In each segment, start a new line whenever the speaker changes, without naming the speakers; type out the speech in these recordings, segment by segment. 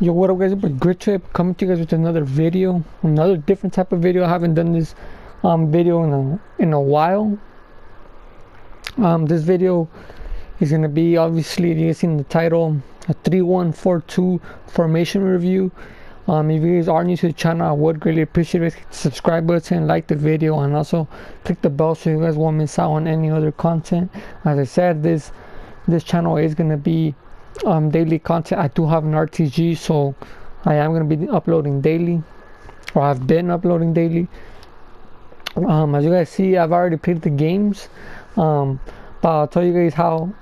Yo, what up guys, it's Grit Trip coming to you guys with another video, another different type of video. I haven't done this video in a while. This video is going to be, obviously you guys seen the title, a 3142 formation review. If you guys are new to the channel, I would greatly appreciate it. Hit the subscribe button, like the video, and also click the bell so you guys won't miss out on any other content. As I said, this channel is going to be daily content. I do have an RTG, so I am going to be uploading daily, or I've been uploading daily. As you guys see, I've already played the games, but I'll tell you guys how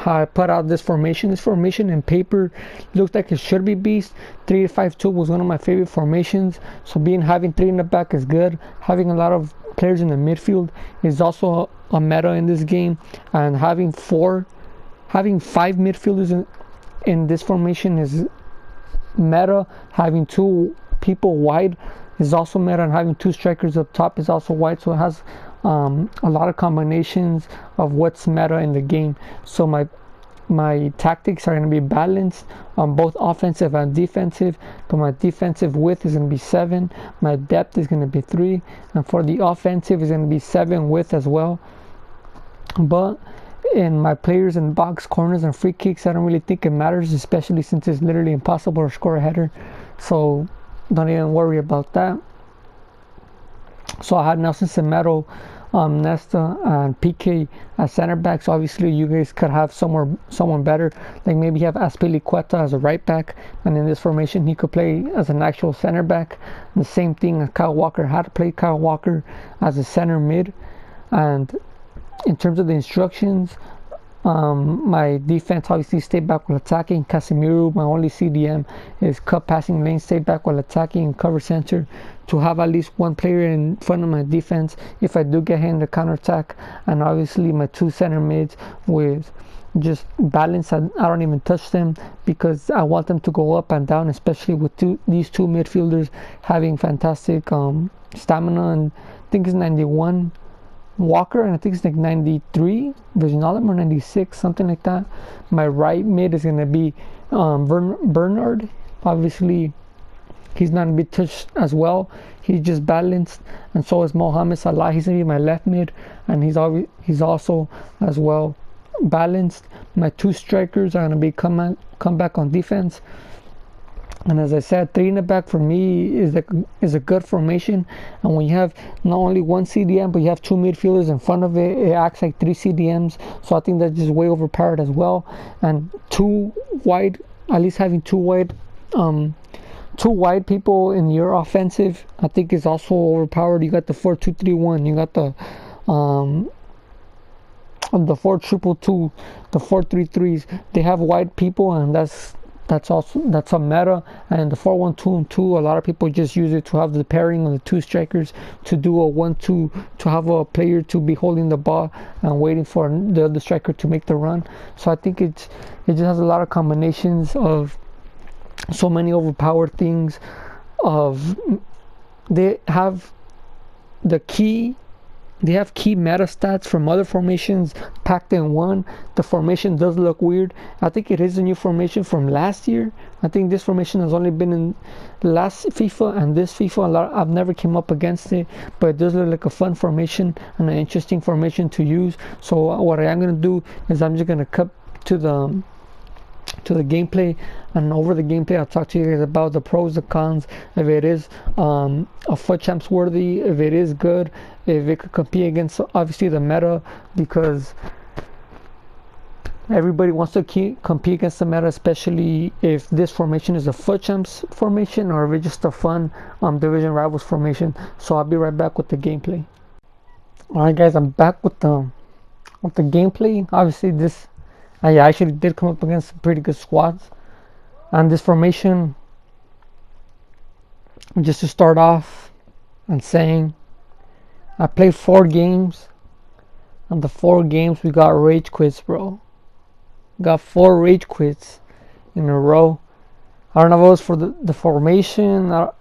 I put out this formation. This formation in paper looks like it should be beast. 3-5-2 was one of my favorite formations, so having 3 in the back is good. Having a lot of players in the midfield is also a meta in this game, and having 5 midfielders in this formation is meta. Having 2 people wide is also meta, and having 2 strikers up top is also wide. So it has a lot of combinations of what's meta in the game. So my tactics are going to be balanced on both offensive and defensive, but my defensive width is going to be 7, my depth is going to be 3, and for the offensive is going to be 7 width as well. But in my players in box, corners, and free kicks, I don't really think it matters, especially since it's literally impossible to score a header, so don't even worry about that. So I had Nelson Semedo, Nesta, and PK as center backs. Obviously you guys could have someone better, like maybe have Azpilicueta as a right back, and in this formation he could play as an actual center back. The same thing as Kyle Walker. Had to play Kyle Walker as a center mid. And in terms of the instructions, my defense obviously stay back while attacking. Casemiro, my only CDM is cut passing lane, stay back while attacking, and cover center to have at least 1 player in front of my defense if I do get hit in the counter attack. And obviously my 2 center mids with just balance. I don't even touch them because I want them to go up and down, especially with these 2 midfielders having fantastic stamina. And I think it's 91 Walker, and I think it's like 93 Wijnaldum or 96, something like that. My right mid is going to be Bernard. Obviously he's not going to be touched as well, he's just balanced, and so is Mohamed Salah. He's going to be my left mid, and he's also as well balanced. My 2 strikers are going to be come back on defense. And as I said, 3 in the back for me is a good formation. And when you have not only 1 CDM, but you have 2 midfielders in front of it, it acts like 3 CDMs. So I think that's just way overpowered as well. And 2 wide, at least having 2 wide people in your offensive, I think is also overpowered. You got the 4-2-3-1, you got the 4-2-2-2, the 4-3-3s. They have wide people, and that's a meta. And the 4-1-2-2, a lot of people just use it to have the pairing of the 2 strikers, to do a 1-2, to have a player to be holding the ball and waiting for the other striker to make the run. So I think it just has a lot of combinations of so many overpowered things. They have key meta stats from other formations packed in one. The formation does look weird. I think it is a new formation from last year. I think this formation has only been in last FIFA and this FIFA. I've never came up against it, but it does look like a fun formation and an interesting formation to use. So what I am going to do is I'm just going to cut to the gameplay, and over the gameplay I'll talk to you guys about the pros, the cons, if it is a foot champs worthy, if it is good, if it could compete against obviously the meta, because everybody wants to compete against the meta, especially if this formation is a foot champs formation or if it's just a fun division rivals formation. So I'll be right back with the gameplay. Alright guys, I'm back with the gameplay. Obviously I actually did come up against some pretty good squads, and this formation, just to start off and saying, I played 4 games, and the 4 games we got rage quits, bro. Got 4 rage quits in a row. I don't know if it was for the formation. Right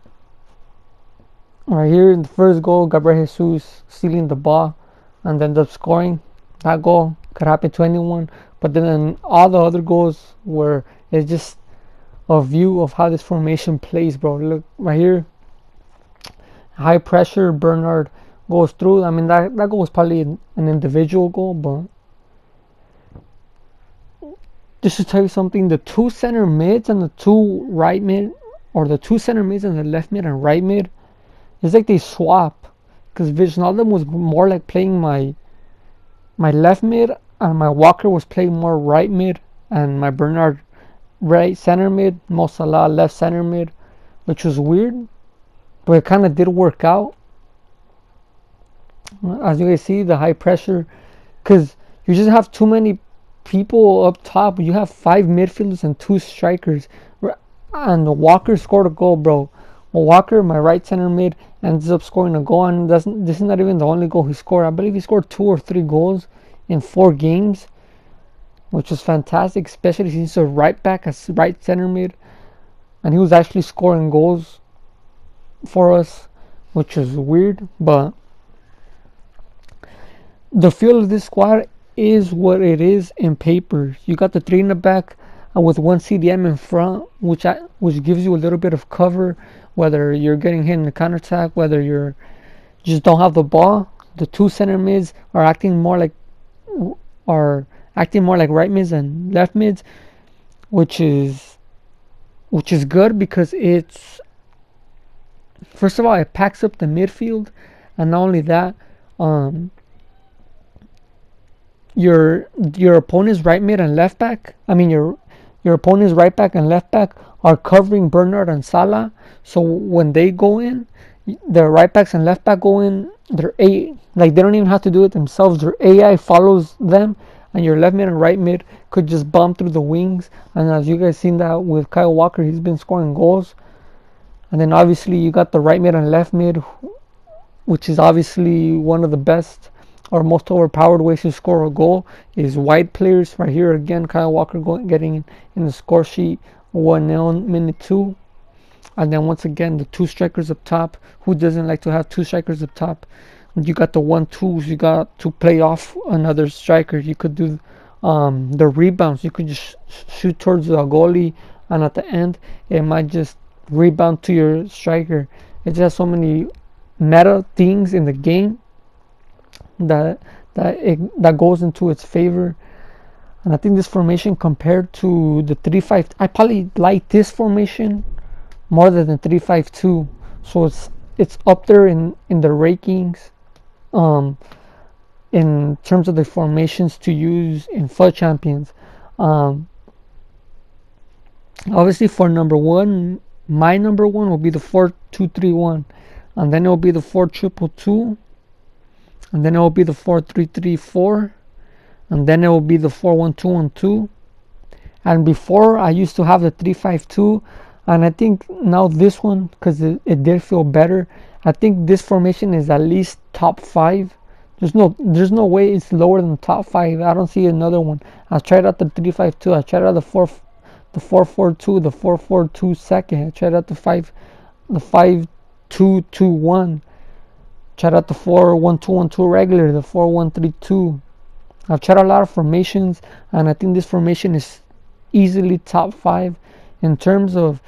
here in the first goal, Gabriel Jesus stealing the ball and ended up scoring that goal. could happen to anyone. But then all the other goals were, it's just a view of how this formation plays, bro. Look right here, high pressure, Bernard goes through. I mean, that goal was probably an individual goal, but just to tell you something, the two center mids and the two right mid, or the two center mids and the left mid and right mid, it's like they swap. Because Wijnaldum was more like playing my left mid, and my Walker was playing more right mid, and my Bernard right center mid, Mo Salah left center mid, which was weird, but it kind of did work out. As you guys see, the high pressure, because you just have too many people up top. You have 5 midfielders and 2 strikers, and Walker scored a goal, bro. Well, Walker, my right center mid, ends up scoring a goal, and this is not even the only goal he scored. I believe he scored 2 or 3 goals in 4 games, which was fantastic, especially since he's a right back as right center mid, and he was actually scoring goals for us, which is weird. But the feel of this squad is what it is in paper. You got the 3 in the back with 1 CDM in front, which gives you a little bit of cover, whether you're getting hit in the counter attack, whether you just don't have the ball. The 2 center mids are acting more like right mids and left mids, which is good, because it's, first of all, it packs up the midfield, and not only that, your opponent's right mid and left back, I mean your opponent's right back and left back are covering Bernard and Salah. So when they go in, their right backs and left back go in, they don't even have to do it themselves. Their AI follows them, and your left mid and right mid could just bomb through the wings. And as you guys seen that with Kyle Walker, he's been scoring goals. And then obviously you got the right mid and left mid, which is obviously one of the best or most overpowered ways to score a goal, is wide players. Right here again, Kyle Walker getting in the score sheet, 1-0 minute 2. And then once again, the 2 strikers up top. Who doesn't like to have 2 strikers up top? You got the 1-2s. You got to play off another striker. You could do the rebounds. You could just shoot towards the goalie, and at the end, it might just rebound to your striker. It just has so many meta things in the game that goes into its favor. And I think this formation, compared to the 3-5, I probably like this formation more than the 3-5-2. So it's up there in the rankings in terms of the formations to use in FUT Champions. Obviously for number 1, my number 1 will be the 4-2-3-1, and then it will be the 4-2-2-2, and then it will be the 4-3-3-4, and then it will be the 4-1-2-1-2. And before, I used to have the 3-5-2, and I think now this one, because it did feel better, I think this formation is at least top 5. There's no way it's lower than top 5. I don't see another one. I tried out the 3-5-2. I tried out the 4-4-2, the 4-4-2 second. I tried out the 5-2-2-1. Tried out the 4-1-2-1-2 regular, the 4-1-3-2. I've tried a lot of formations, and I think this formation is easily top 5 in terms of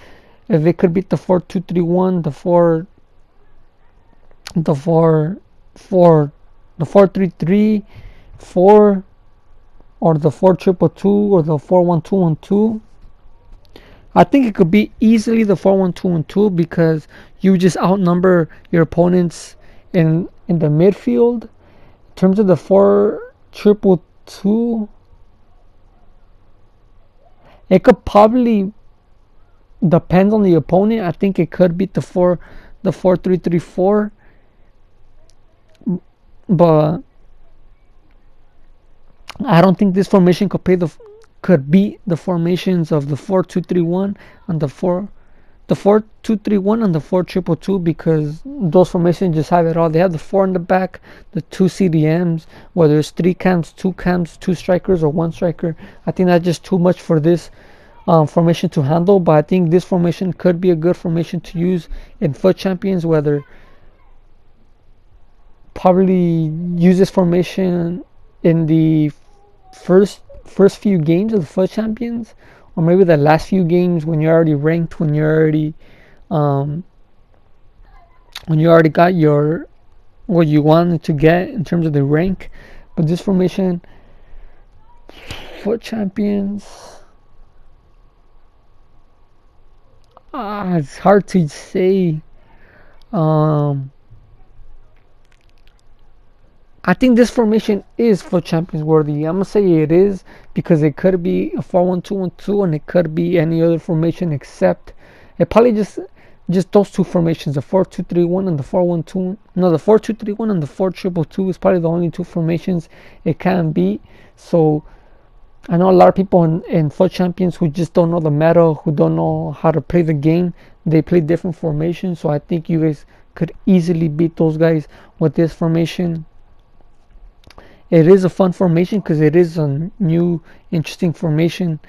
if it could beat the 4-2-3-1, the 4-3-3-4, or the 4-2-2-2, or the 4-1-2-1-2. I think it could be easily the 4-1-2-1-2, because you just outnumber your opponents in the midfield. In terms of the 4-2-2-2, it could probably depend on the opponent. I think it could beat the 4-3-3-4, but I don't think this formation could beat the formations of the 4-2-3-1 and the 4-2-3-1 and the 4-2-2, because those formations just have it all. They have the 4 in the back, the 2 CDMs, whether it's 3 cams, 2 cams, 2 strikers, or 1 striker. I think that's just too much for this formation to handle, but I think this formation could be a good formation to use in FUT Champions, whether probably use this formation in the first few games of the FUT Champions, or maybe the last few games when you're already ranked, when um, you already got your what you wanted to get in terms of the rank. But this formation, FUT Champions, it's hard to say. Um, I think this formation is FUT Champions worthy. I'm gonna say it is because it could be a 4-1-2-1-2 and it could be any other formation except it probably just those two formations, the 4-2-3-1 and the 4-1-2. No, the 4-2-3-1 and the 4-2-2-2 is probably the only two formations it can be. So I know a lot of people in FUT Champions who just don't know the meta, who don't know how to play the game. They play different formations, so I think you guys could easily beat those guys with this formation. It is a fun formation because it is a new, interesting formation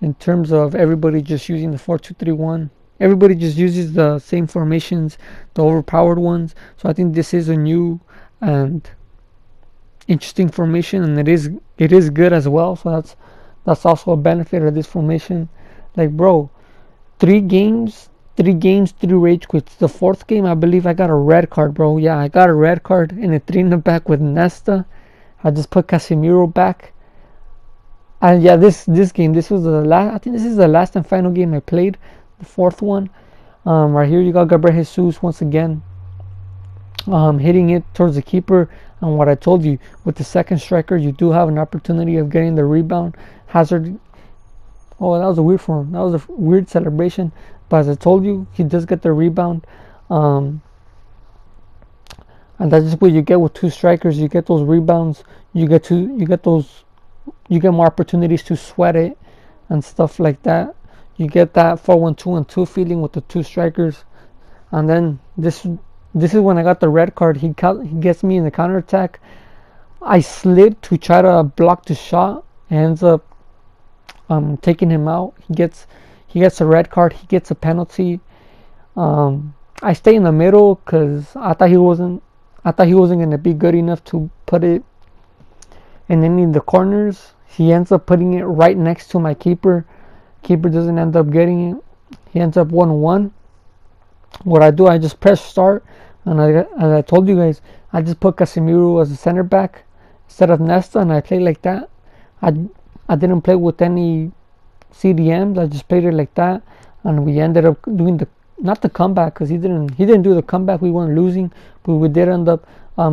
in terms of everybody just using the 4-2-3-1. Everybody just uses the same formations, the overpowered ones. So I think this is a new and interesting formation, and it is good as well. So that's also a benefit of this formation. Like, bro, 3 games, 3 rage quits. The 4th game, I believe I got a red card, bro. Yeah, I got a red card in a 3 in the back with Nesta. I just put Casemiro back. And yeah, this game, this was the last. I think this is the last and final game I played, the 4th one. Right here, you got Gabriel Jesus once again, hitting it towards the keeper. And what I told you, with the second striker, you do have an opportunity of getting the rebound. Hazard. Oh, that was a weird form. That was a weird celebration. But as I told you, he does get the rebound. And that's just what you get with 2 strikers. You get those rebounds. You get more opportunities to sweat it and stuff like that. You get that 4-1-2-2 feeling with the 2 strikers. And then this is when I got the red card. He gets me in the counter attack. I slid to try to block the shot. It ends up taking him out. He gets a red card. He gets a penalty. I stay in the middle because I thought he wasn't going to be good enough to put it in any of the corners. He ends up putting it right next to my keeper. Keeper doesn't end up getting it. He ends up 1-1. What I do, I just press start, and as I told you guys, I just put Casemiro as a center back instead of Nesta, and I play like that. I didn't play with any CDMs. I just played it like that, and we ended up doing not the comeback, because he didn't do the comeback. We weren't losing, but we did end up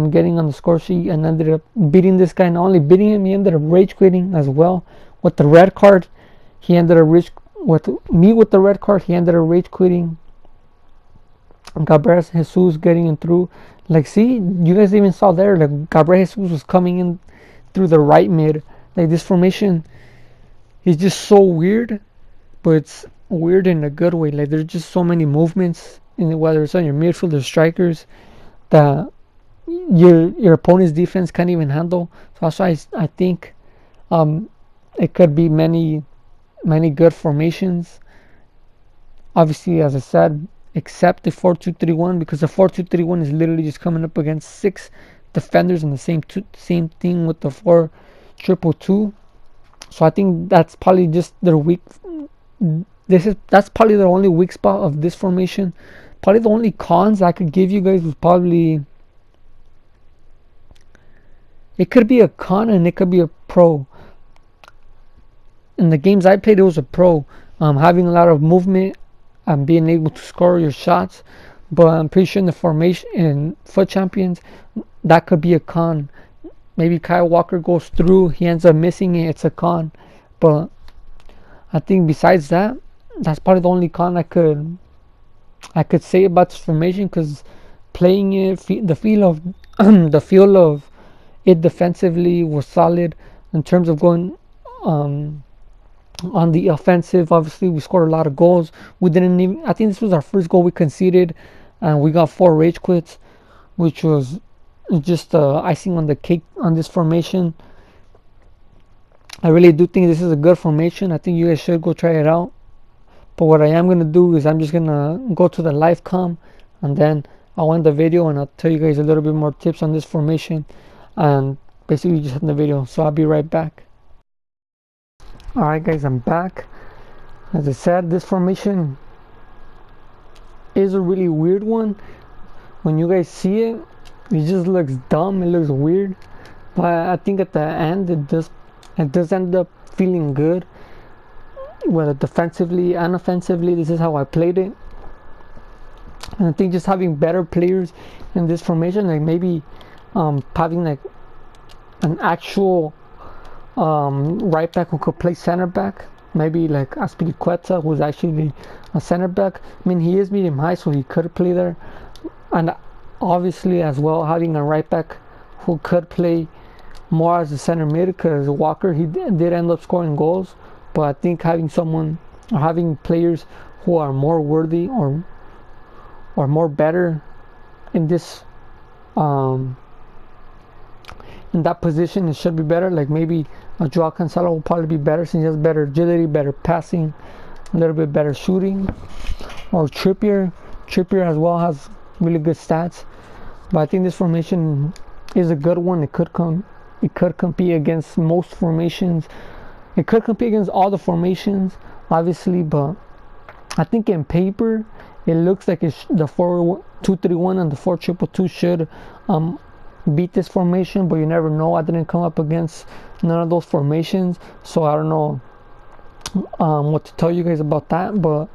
getting on the score sheet and ended up beating this guy. Not only beating him, he ended up rage quitting as well with the red card. He ended up with the red card. He ended up rage quitting. And Gabriel Jesus getting in through. Like, see, you guys even saw there, like, Gabriel Jesus was coming in through the right mid. Like, this formation is just so weird, but it's weird in a good way. Like, there's just so many movements in whether it's on your midfield or strikers that your opponent's defense can't even handle. So that's why I think it could be many good formations. Obviously, as I said, except the 4-2-3-1, because the 4-2-3-1 is literally just coming up against 6 defenders in the same thing with the 4-2-2-2. So I think that's probably just their weak. That's probably the only weak spot of this formation. Probably the only cons I could give you guys was probably, it could be a con and it could be a pro. In the games I played, it was a pro. Having a lot of movement and being able to score your shots. But I'm pretty sure in the formation in FUT Champions, that could be a con. Maybe Kyle Walker goes through, he ends up missing it, it's a con. But I think besides that, that's probably the only con I could say about this formation, because playing it, the feel of the feel of it defensively was solid. In terms of going on the offensive, obviously we scored a lot of goals. We didn't even, I think this was our first goal we conceded, and we got 4 rage quits, which was just icing on the cake on this formation. I really do think this is a good formation. I think you guys should go try it out. But what I am going to do is I'm just going to go to the live com, and then I'll end the video and I'll tell you guys a little bit more tips on this formation and basically just end the video. So I'll be right back. Alright guys, I'm back. As I said, this formation is a really weird one. When you guys see it, it just looks dumb, it looks weird. But I think at the end it does end up feeling good. Whether defensively and offensively, this is how I played it. And I think just having better players in this formation, like maybe having like an actual right back who could play center back, maybe like Aspilicueta, who's actually a center back. I mean, he is medium high, so he could play there. And obviously as well, having a right back who could play more as a center mid, because Walker, he did end up scoring goals. But I think having players who are more worthy or more better in this in that position, it should be better. Like maybe Joao Cancelo will probably be better since he has better agility, better passing, a little bit better shooting. Or Trippier as well has really good stats. But I think this formation is a good one. It could compete against most formations. It could compete against all the formations, obviously, but I think in paper it looks like the 4-2-3-1 and the 4-2-2 should beat this formation, but you never know. I didn't come up against none of those formations, so I don't know what to tell you guys about that. But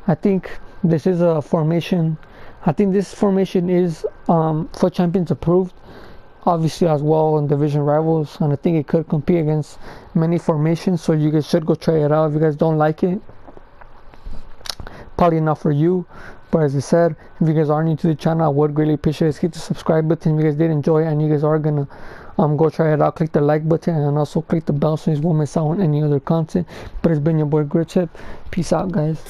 I think this is a formation. I think this formation is FUT Champions approved, obviously, as well in division rivals, and I think it could compete against many formations, so you guys should go try it out. If you guys don't like it, probably not for you. But as I said, if you guys are new to the channel, I would greatly appreciate it. Hit the subscribe button if you guys did enjoy it and you guys are gonna go try it out. Click the like button and also click the bell so you won't miss out on any other content. But it's been your boy Gritsip. Peace out, guys.